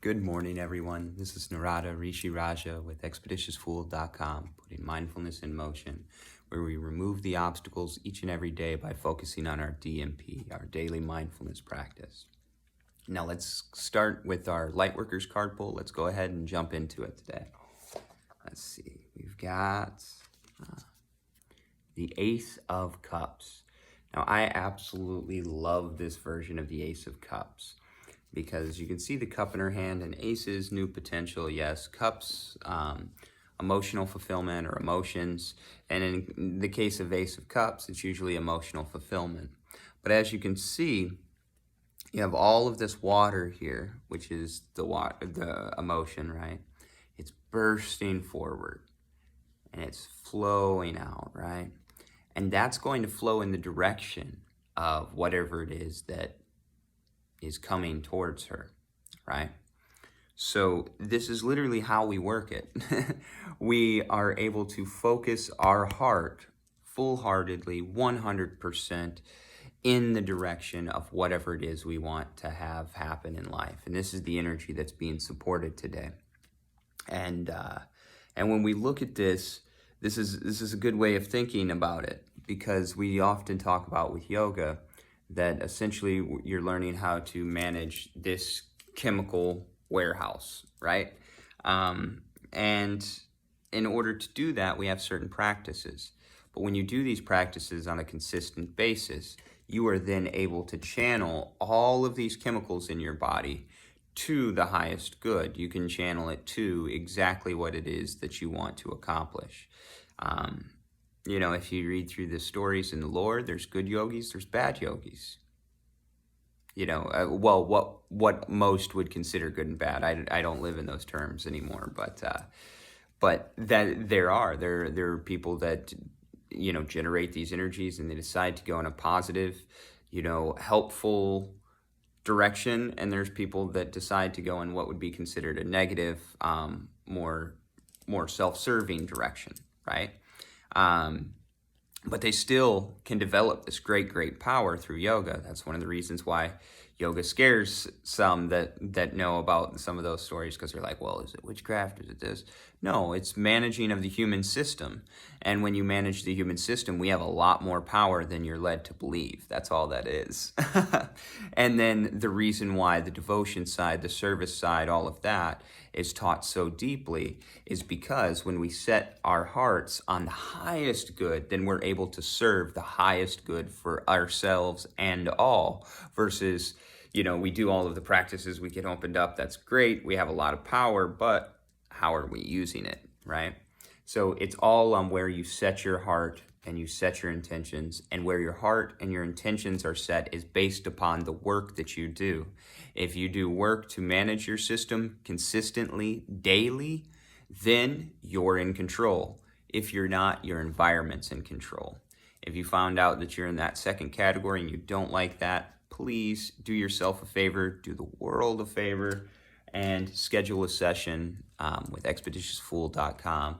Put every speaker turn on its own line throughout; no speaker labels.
Good morning, everyone. This is Narada Rishi Raja with ExpeditiousFool.com, putting mindfulness in motion, where we remove the obstacles each and every day by focusing on our DMP, our daily mindfulness practice. Now let's start with our Lightworkers card pull. Let's go ahead and jump into it today. Let's see. We've got the Ace of Cups. Now, I absolutely love this version of the Ace of Cups because you can see the cup in her hand, and aces, new potential, yes. Cups, emotional fulfillment or emotions. And in the case of Ace of Cups, it's usually emotional fulfillment. But as you can see, you have all of this water here, which is the emotion, right? It's bursting forward and it's flowing out, right? And that's going to flow in the direction of whatever it is that is coming towards her, right? So this is literally how we work it. We are able to focus our heart full-heartedly, 100% in the direction of whatever it is we want to have happen in life. And this is the energy that's being supported today. And when we look at this is a good way of thinking about it, because we often talk about with yoga that essentially you're learning how to manage this chemical warehouse, right? And in order to do that, we have certain practices. But when you do these practices on a consistent basis, you are then able to channel all of these chemicals in your body to the highest good. You can channel it to exactly what it is that you want to accomplish. If you read through the stories in the lore, there's good yogis, there's bad yogis. What most would consider good and bad. I don't live in those terms anymore, but that there are people that generate these energies and they decide to go in a positive, helpful direction, and there's people that decide to go in what would be considered a negative, more self-serving direction, right? But they still can develop this great power through yoga. That's one of the reasons why yoga scares some that know about some of those stories, because they're like, well, is it witchcraft? Is it this? No, it's managing of the human system. And when you manage the human system, we have a lot more power than you're led to believe. That's all that is. And then the reason why the devotion side, the service side, all of that is taught so deeply is because when we set our hearts on the highest good, then we're able to serve the highest good for ourselves and all, versus, we do all of the practices, we get opened up, that's great, we have a lot of power, but how are we using it, right? So it's all on where you set your heart and you set your intentions, and where your heart and your intentions are set is based upon the work that you do. If you do work to manage your system consistently, daily, then you're in control. If you're not, your environment's in control. If you found out that you're in that second category and you don't like that, please do yourself a favor, do the world a favor, and schedule a session with ExpeditiousFool.com.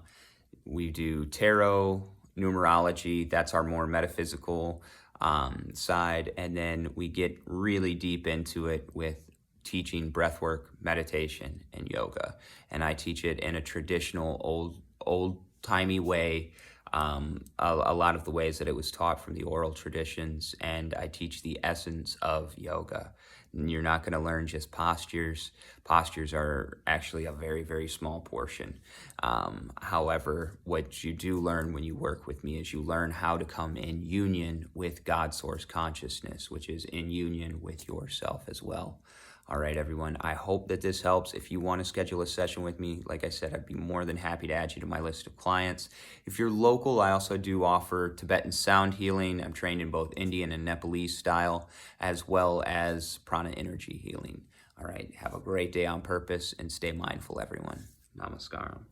We do tarot, numerology, that's our more metaphysical side, and then we get really deep into it with teaching breathwork, meditation, and yoga. And I teach it in a traditional, old-timey way, a lot of the ways that it was taught from the oral traditions, and I teach the essence of yoga. And you're not going to learn just postures. Postures are actually a very, very small portion. However, what you do learn when you work with me is you learn how to come in union with God Source Consciousness, which is in union with yourself as well. All right, everyone, I hope that this helps. If you want to schedule a session with me, like I said, I'd be more than happy to add you to my list of clients. If you're local, I also do offer Tibetan sound healing. I'm trained in both Indian and Nepalese style, as well as prana energy healing. All right, have a great day on purpose and stay mindful, everyone. Namaskaram.